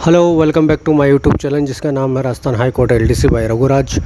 Hello, welcome back to my YouTube channel जिसका नाम है Rajasthan high court LDC by Raghuraj.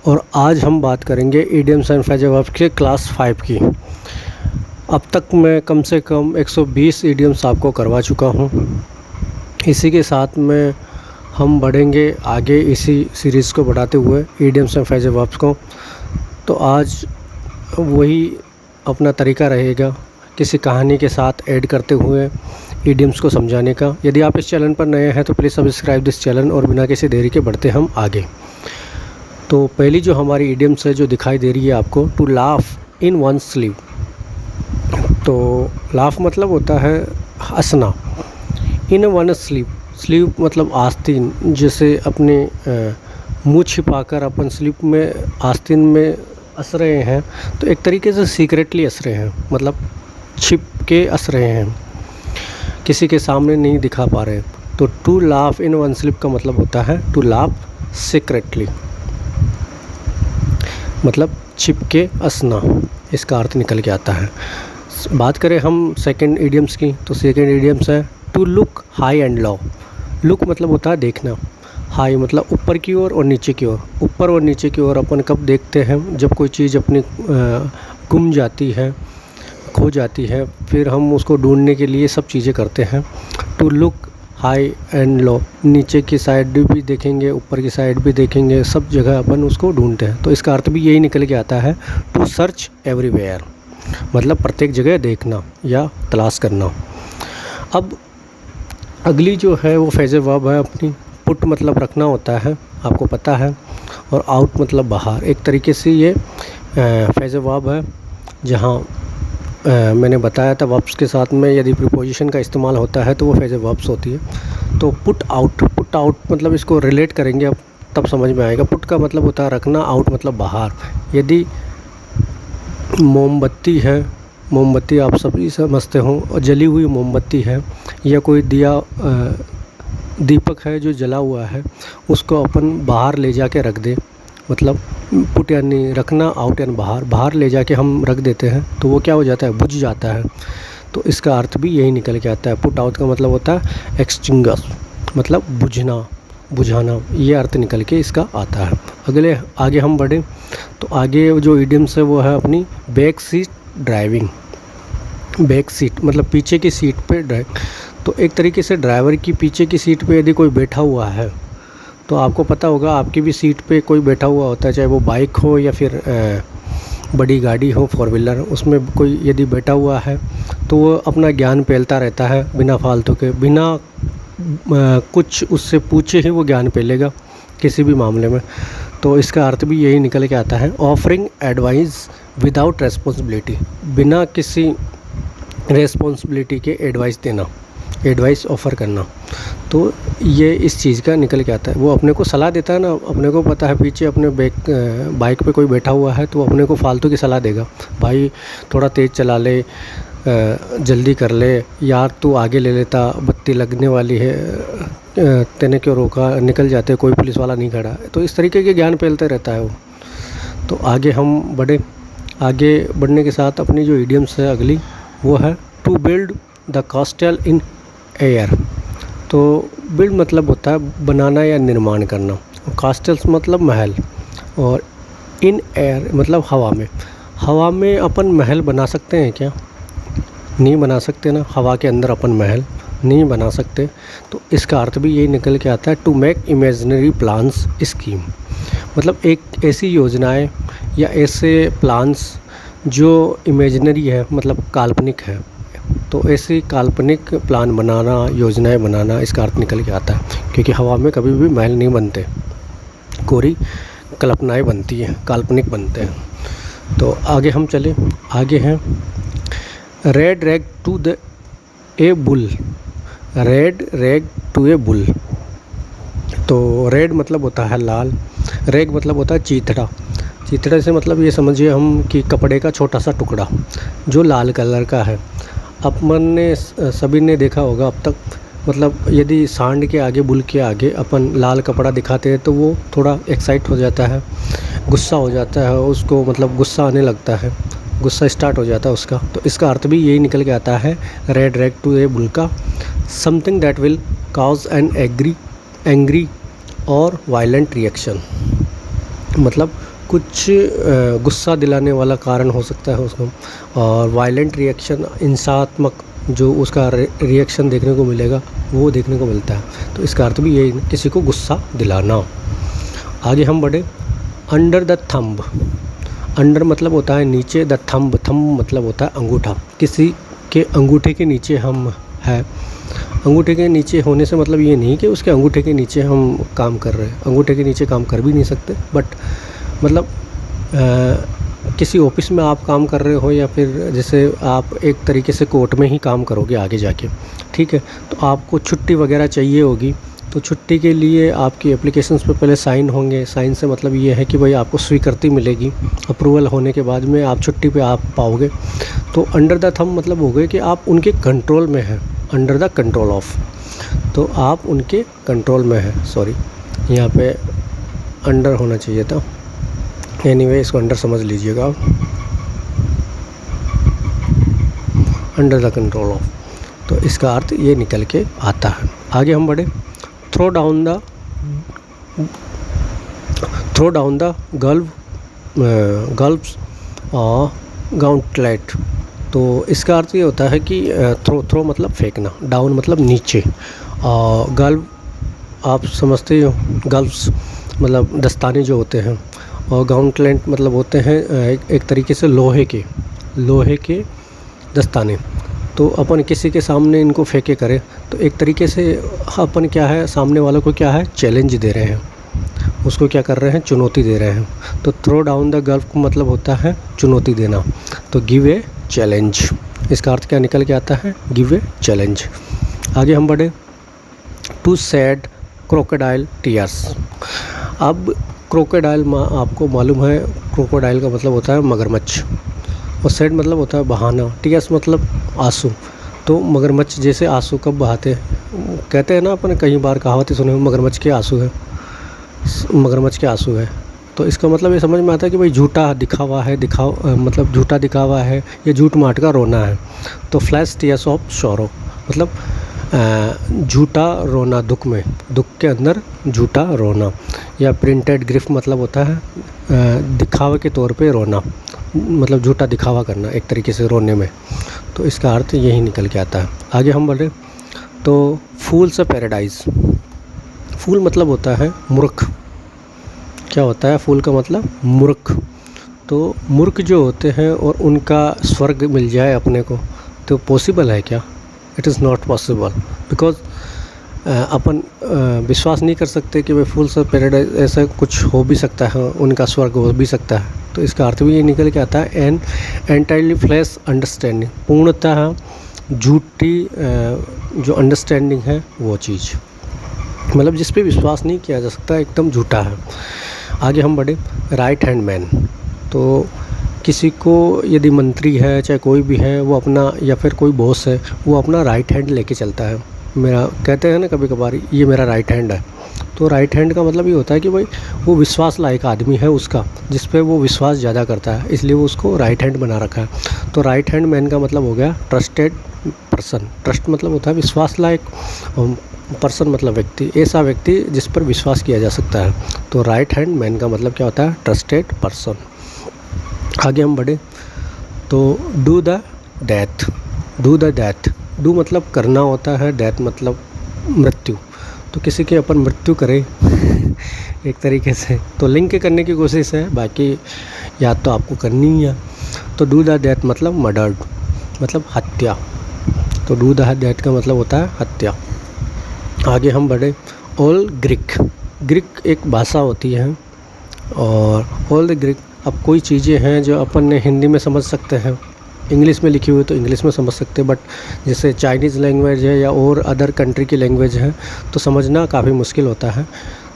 और आज हम बात करेंगे इडियम्स एंड फ्रेजेस वर्ब्स के क्लास 5 की। अब तक मैं कम से कम 120 इडियम्स आपको करवा चुका हूं। इसी के साथ में हम बढ़ेंगे आगे, इसी सीरीज़ को बढ़ाते हुए इडियम्स एंड फ्रेजेस वर्ब्स को। तो आज वही अपना तरीका रहेगा, किसी कहानी के साथ ऐड करते हुए इडियम्स को समझाने का। यदि आप इस चैनल पर नए हैं तो प्लीज़ सब्सक्राइब दिस चैनल और बिना किसी देरी के बढ़ते हम आगे। तो पहली जो हमारी इडियम्स है जो दिखाई दे रही है आपको, to laugh in one sleeve. तो लाफ मतलब होता है हंसना, इन वन स्लीव, स्लीव मतलब आस्तीन। जैसे अपने मुँह छिपाकर अपन स्लीव में आस्तीन में हंस रहे हैं, तो एक तरीके से सीक्रेटली हंस रहे हैं, मतलब छिप के हंस रहे हैं, किसी के सामने नहीं दिखा पा रहे। तो to laugh in one sleep का मतलब होता है टू लाफ सीक्रेटली, मतलब छिप के हंसना, इसका अर्थ निकल के आता है। बात करें हम सेकंड इडियम्स की, तो सेकंड इडियम्स है to look high and low. Look मतलब होता है देखना, हाई मतलब ऊपर की ओर और नीचे की ओर। ऊपर और नीचे की ओर अपन कब देखते हैं, जब कोई चीज़ अपनी गुम जाती है, खो जाती है, फिर हम उसको ढूंढने के लिए सब चीज़ें करते हैं। To look high and low, नीचे की साइड भी देखेंगे, ऊपर की साइड भी देखेंगे, सब जगह अपन उसको ढूंढते हैं। तो इसका अर्थ भी यही निकल के आता है टू सर्च एवरीवेयर, मतलब प्रत्येक जगह देखना या तलाश करना। अब अगली जो है वो फ्रेजेस वर्ब है अपनी। पुट मतलब रखना होता है, आपको पता है, और आउट मतलब बाहर। एक तरीके से ये फ्रेजेस वर्ब है जहाँ मैंने बताया था वर्ब्स के साथ में यदि प्रीपोजिशन का इस्तेमाल होता है तो वो फ्रेजेस वर्ब्स होती है। तो पुट आउट, पुट आउट मतलब इसको रिलेट करेंगे अब तब समझ में आएगा। पुट का मतलब होता है रखना, आउट मतलब बाहर। यदि मोमबत्ती है, मोमबत्ती आप सभी समझते हो, और जली हुई मोमबत्ती है या कोई दिया दीपक है जो जला हुआ है, उसको अपन बाहर ले जाके रख दे, मतलब पुट यानी रखना, आउट यानी बाहर। बाहर ले जाके हम रख देते हैं तो वो क्या हो जाता है, बुझ जाता है। तो इसका अर्थ भी यही निकल के आता है। पुट आउट का मतलब होता है एक्सटिंग्विश, मतलब बुझना, बुझाना, ये अर्थ निकल के इसका आता है। अगले आगे हम बढ़ें तो आगे जो इडियम्स है वो है अपनी back seat driving. Back seat मतलब पीछे की सीट पे ड्राइव। तो एक तरीके से ड्राइवर की पीछे की सीट पे यदि कोई बैठा हुआ है तो आपको पता होगा आपकी भी सीट पे कोई बैठा हुआ होता है, चाहे वो बाइक हो या फिर बड़ी गाड़ी हो, 4 व्हीलर, उसमें कोई यदि बैठा हुआ है तो वो अपना ज्ञान फैलता रहता है बिना फालतू के, बिना कुछ उससे पूछे ही वो ज्ञान फैलेगा किसी भी मामले में। तो इसका अर्थ भी यही निकल के आता है ऑफरिंग एडवाइस विदाउट रेस्पॉन्सिबिलिटी, बिना किसी रेस्पॉन्सिबिलिटी के एडवाइस देना, एडवाइस ऑफ़र करना। तो ये इस चीज़ का निकल के आता है। वो अपने को सलाह देता है ना, अपने को पता है पीछे अपने बाइक पे कोई बैठा हुआ है तो अपने को फालतू की सलाह देगा, भाई थोड़ा तेज़ चला ले, जल्दी कर ले, यार तू आगे ले लेता, बत्ती लगने वाली है, तेने क्यों रोका, निकल जाते, कोई पुलिस वाला नहीं खड़ा। तो इस तरीके के ज्ञान फैलते रहता है वो। तो आगे हम बढ़े, आगे बढ़ने के साथ अपनी जो इडियम्स है अगली वो है to build the castle in air. तो बिल्ड मतलब होता है बनाना या निर्माण करना, और कास्टल्स मतलब महल, और इन एयर मतलब हवा में। हवा में अपन महल बना सकते हैं क्या? नहीं बना सकते ना, हवा के अंदर अपन महल नहीं बना सकते। तो इसका अर्थ भी यही निकल के आता है to make imaginary plans scheme, मतलब एक ऐसी योजनाएं या ऐसे प्लान्स जो इमेजिनरी है, मतलब काल्पनिक है। तो ऐसी काल्पनिक प्लान बनाना, योजनाएं बनाना, इसका अर्थ निकल के आता है। क्योंकि हवा में कभी भी महल नहीं बनते, कोरी कल्पनाएं बनती हैं, काल्पनिक बनते हैं। तो आगे हम चले, आगे हैं red rag to the a bull. Red rag to a bull. तो रेड मतलब होता है लाल, रैग मतलब होता है चीथड़ा। चीथड़े से मतलब ये समझिए हम कि कपड़े का छोटा सा टुकड़ा जो लाल कलर का है। अपन ने सभी ने देखा होगा अब तक, मतलब यदि सांड के आगे, बुल के आगे अपन लाल कपड़ा दिखाते हैं तो वो थोड़ा एक्साइट हो जाता है, गुस्सा हो जाता है उसको, मतलब गुस्सा आने लगता है, गुस्सा स्टार्ट हो जाता है उसका। तो इसका अर्थ भी यही निकल के आता है red rag to a bull का, something that will cause an agree angry और वायलेंट रिएक्शन, मतलब कुछ गुस्सा दिलाने वाला कारण हो सकता है उसको, और वायलेंट रिएक्शन हिंसात्मक जो उसका रिएक्शन देखने को मिलेगा वो देखने को मिलता है। तो इसका अर्थ भी यही, किसी को गुस्सा दिलाना। आगे हम बढ़े, अंडर द थंब। अंडर मतलब होता है नीचे, द थंब, थंब मतलब होता है अंगूठा। किसी के अंगूठे के नीचे हम है। अंगूठे के नीचे होने से मतलब ये नहीं कि उसके अंगूठे के नीचे हम काम कर रहे हैं, अंगूठे के नीचे काम कर भी नहीं सकते, बट मतलब किसी ऑफिस में आप काम कर रहे हो, या फिर जैसे आप एक तरीके से कोर्ट में ही काम करोगे आगे जाके, ठीक है, तो आपको छुट्टी वगैरह चाहिए होगी। तो छुट्टी के लिए आपकी एप्लीकेशंस पे पहले साइन होंगे। साइन से मतलब ये है कि भाई आपको स्वीकृति मिलेगी, अप्रूवल होने के बाद में आप छुट्टी पे आप पाओगे। तो अंडर द थंब मतलब हो गए कि आप उनके कंट्रोल में हैं, अंडर द कंट्रोल ऑफ, तो आप उनके कंट्रोल में हैं। सॉरी, यहाँ पे अंडर होना चाहिए था, एनीवे इसको अंडर समझ लीजिएगा आप, अंडर द कंट्रोल ऑफ। तो इसका अर्थ ये निकल के आता है। आगे हम बढ़े, थ्रो डाउन द गल्व्स गाउंटलेट। तो इसका अर्थ ये होता है कि थ्रो मतलब फेंकना, डाउन मतलब नीचे, गल्व आप समझते हो, गल्व्स मतलब दस्ताने जो होते हैं, और गाउंटलेट मतलब होते हैं एक तरीके से लोहे के दस्ताने। तो अपन किसी के सामने इनको फेंके करें तो एक तरीके से अपन क्या है, सामने वालों को क्या है, चैलेंज दे रहे हैं, उसको क्या कर रहे हैं, चुनौती दे रहे हैं। तो थ्रो डाउन द गल्फ का मतलब होता है चुनौती देना। तो गिव ए चैलेंज, इसका अर्थ क्या निकल के आता है, गिव ए चैलेंज। आगे हम बढ़े, टू सैड क्रोकोडाइल टीयर्स। अब क्रोकोडाइल आपको मालूम है, क्रोकोडाइल का मतलब होता है मगरमच्छ, और सैड मतलब होता है बहाना, टीयर्स मतलब आंसू। तो मगरमच्छ जैसे आंसू कब बहाते हैं, कहते हैं ना अपन कई बार कहावतें सुने, मगरमच्छ के आंसू है, मगरमच्छ के आंसू है। तो इसका मतलब ये समझ में आता है कि भाई झूठा दिखावा है, मतलब झूठा दिखावा है, या झूठ माट का रोना है। तो फ्लैश टीयर्स ऑफ सॉरो मतलब झूठा रोना, दुख में, दुख के अंदर झूठा रोना। या प्रिंटेड ग्रिफ मतलब होता है दिखावे के तौर पे रोना, मतलब झूठा दिखावा करना एक तरीके से रोने में। तो इसका अर्थ यही निकल के आता है। आगे हम बढ़े, तो फूल्स पैराडाइज। फूल मतलब होता है मूर्ख। क्या होता है फूल का मतलब, मूर्ख। तो मूर्ख जो होते हैं और उनका स्वर्ग मिल जाए अपने को, तो पॉसिबल है क्या, it is not possible, because अपन विश्वास नहीं कर सकते कि भाई फूल्स ऑफ पैराडाइज ऐसा कुछ हो भी सकता है, उनका स्वर्ग हो भी सकता है। तो इसका अर्थ भी ये निकल के आता है, एन एंटायरली फ्लैश अंडरस्टैंडिंग, पूर्णतः झूठी जो अंडरस्टैंडिंग है वो चीज़, मतलब जिस पे विश्वास नहीं किया जा सकता, एकदम झूठा है। आगे हम बढ़े, राइट हैंड मैन। तो किसी को यदि मंत्री है, चाहे कोई भी है, वो अपना, या फिर कोई बॉस है, वो अपना राइट हैंड लेके चलता है। मेरा कहते हैं ना कभी कभार, ये मेरा राइट हैंड है। तो राइट हैंड का मतलब ये होता है कि भाई वो विश्वास लायक आदमी है उसका, जिस पे वो विश्वास ज़्यादा करता है, इसलिए वो उसको राइट हैंड बना रखा है। तो राइट हैंड मैन का मतलब हो गया ट्रस्टेड पर्सन। ट्रस्ट मतलब होता है विश्वास लायक, पर्सन मतलब व्यक्ति, ऐसा व्यक्ति जिस पर विश्वास किया जा सकता है। तो राइट हैंड मैन का मतलब क्या होता है, ट्रस्टेड पर्सन। आगे हम बढ़े, तो do the death. Do the death, do मतलब करना होता है, डेथ मतलब मृत्यु। तो किसी की अपन मृत्यु करें एक तरीके से, तो लिंक करने की कोशिश है, बाकी याद तो आपको करनी ही है। तो डू द डेथ मतलब मर्डर्ड, मतलब हत्या। तो डू द डेथ का मतलब होता है हत्या। आगे हम बढ़े, ऑल ग्रीक। ग्रीक एक भाषा होती है, और ऑल द ग्रीक, अब कोई चीज़ें हैं जो अपन ने हिंदी में समझ सकते हैं, इंग्लिश में लिखी हुई तो इंग्लिश में समझ सकते हैं, बट जैसे चाइनीज़ लैंग्वेज है या और अदर कंट्री की लैंग्वेज है तो समझना काफ़ी मुश्किल होता है।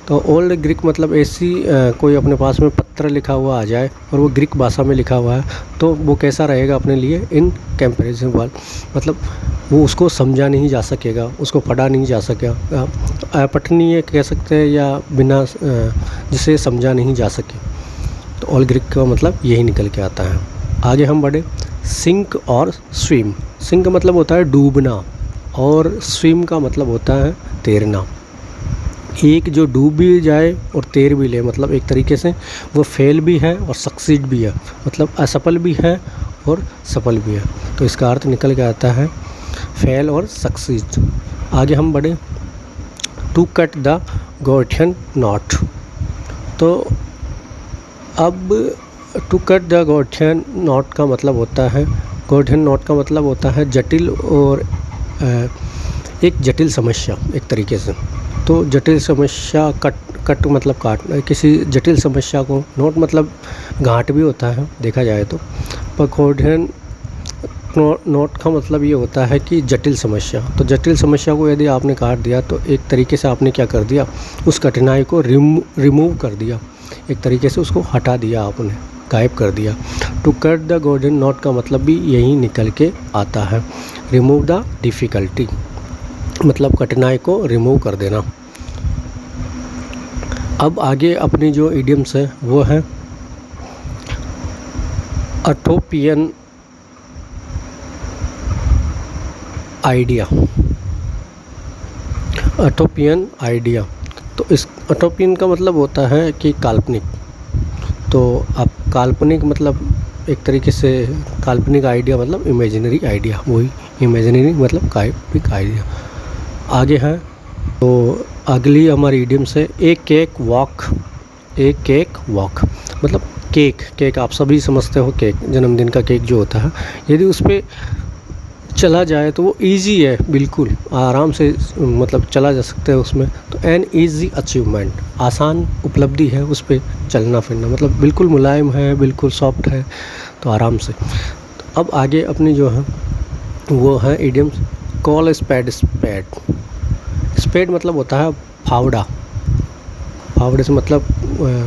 तो ओल्ड ग्रीक मतलब ऐसी कोई अपने पास में पत्र लिखा हुआ आ जाए और वो ग्रीक भाषा में लिखा हुआ है, तो वो कैसा रहेगा अपने लिए, इन कंपैरिजन वाल, मतलब वो उसको समझा नहीं जा सकेगा, उसको पढ़ा नहीं जा सकेगा, पठनीय कह सकते हैं, या बिना जिसे समझा नहीं जा सके। तो ऑल ग्रीक का मतलब यही निकल के आता है। आगे हम बढ़े, सिंक और स्विम। सिंक मतलब होता है डूबना, और स्विम का मतलब होता है तैरना। एक जो डूब भी जाए और तैर भी ले, मतलब एक तरीके से वो फेल भी है और सक्सीड भी है, मतलब असफल भी है और सफल भी है। तो इसका अर्थ निकल के आता है फेल और सक्सीड। आगे हम बढ़े, to cut the Gordian knot. तो अब to cut the Gordian knot का मतलब होता है, गॉर्डियन नॉट का मतलब होता है जटिल और एक जटिल समस्या एक तरीके से। तो जटिल समस्या कट मतलब काट, किसी जटिल समस्या को, नोट मतलब गांठ भी होता है देखा जाए तो, पर गॉर्डियन नोट का मतलब ये होता है कि जटिल समस्या। तो जटिल समस्या को यदि आपने काट दिया तो एक तरीके से आपने क्या कर दिया, उस कठिनाई को रिमूव कर दिया, एक तरीके से उसको हटा दिया आपने, गायब कर दिया। To cut the Gordian knot का मतलब भी यही निकल के आता है, रिमूव द डिफ़िकल्टी, मतलब कठिनाई को रिमूव कर देना। अब आगे अपनी जो इडियम्स है वो है अटोपियन आइडिया। अटोपियन आइडिया, तो इस अटोपियन का मतलब होता है कि काल्पनिक। तो अब काल्पनिक मतलब एक तरीके से काल्पनिक आइडिया मतलब इमेजिनरी आइडिया, वही इमेजिनरी मतलब काल्पनिक आइडिया। आगे है तो अगली हमारी इडियम से ए केक वॉक। ए केक वॉक मतलब केक आप सभी समझते हो, केक जन्मदिन का केक जो होता है, यदि उस पर चला जाए तो वो इजी है, बिल्कुल आराम से मतलब चला जा सकता है उसमें। तो एन इजी अचीवमेंट, आसान उपलब्धि है उस पर चलना फिरना, मतलब बिल्कुल मुलायम है, बिल्कुल सॉफ्ट है, तो आराम से। तो अब आगे अपनी जो है वो है idioms, call spade spade. Spade मतलब होता है फावड़ा, फावड़े से मतलब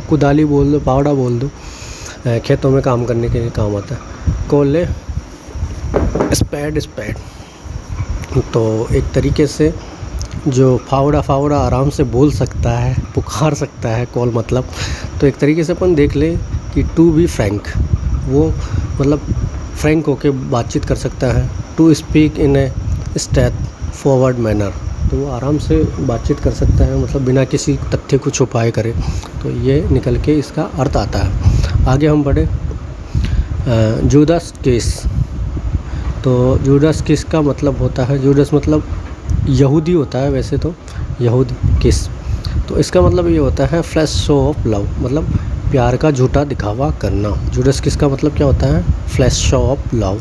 कुदाली बोल दो, फावड़ा बोल दो, खेतों में काम करने के लिए काम आता है। कॉल स्पेड स्पेड, तो एक तरीके से जो फावड़ा आराम से बोल सकता है, पुकार सकता है कॉल मतलब। तो एक तरीके से अपन देख लें कि टू बी फ्रैंक, वो मतलब फ्रैंक होके बातचीत कर सकता है। To speak in a straightforward manner, तो वो आराम से बातचीत कर सकता है, मतलब बिना किसी तथ्य को छुपाए करे। तो ये निकल के इसका अर्थ आता है। आगे हम बढ़े, जूदास किस। तो जूदास किस का मतलब होता है, जूदास मतलब यहूदी होता है वैसे तो, यहूदी किस, तो इसका मतलब ये होता है फ्लैश शो ऑफ लव, मतलब प्यार का झूठा दिखावा करना। जूदास किस का मतलब क्या होता है, फ्लैश शो ऑफ लव,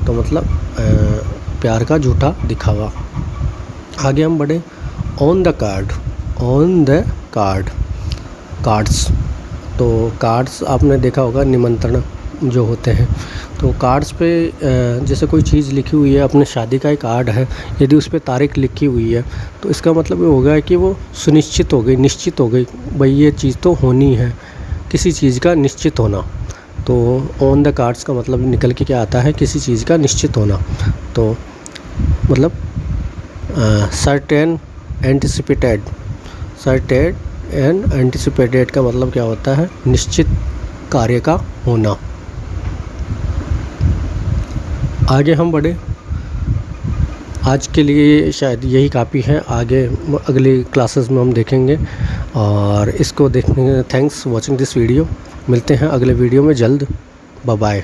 तो मतलब प्यार का झूठा दिखावा। आगे हम बढ़े, on the card. On the card, cards, तो कार्ड्स आपने देखा होगा निमंत्रण जो होते हैं, तो कार्ड्स पे जैसे कोई चीज़ लिखी हुई है, अपने शादी का एक कार्ड है, यदि उस पर तारीख लिखी हुई है तो इसका मतलब ये होगा कि वो सुनिश्चित हो गई, निश्चित हो गई, भाई ये चीज़ तो होनी है, किसी चीज़ का निश्चित होना। तो ऑन द कार्ड्स का मतलब निकल के क्या आता है, किसी चीज़ का निश्चित होना। तो मतलब certain anticipated, certain and anticipated का मतलब क्या होता है, निश्चित कार्य का होना। आगे हम बढ़े, आज के लिए शायद यही काफ़ी है, आगे अगली क्लासेस में हम देखेंगे। और इसको देखने थैंक्स वॉचिंग दिस वीडियो, मिलते हैं अगले वीडियो में जल्द, बाय बाय।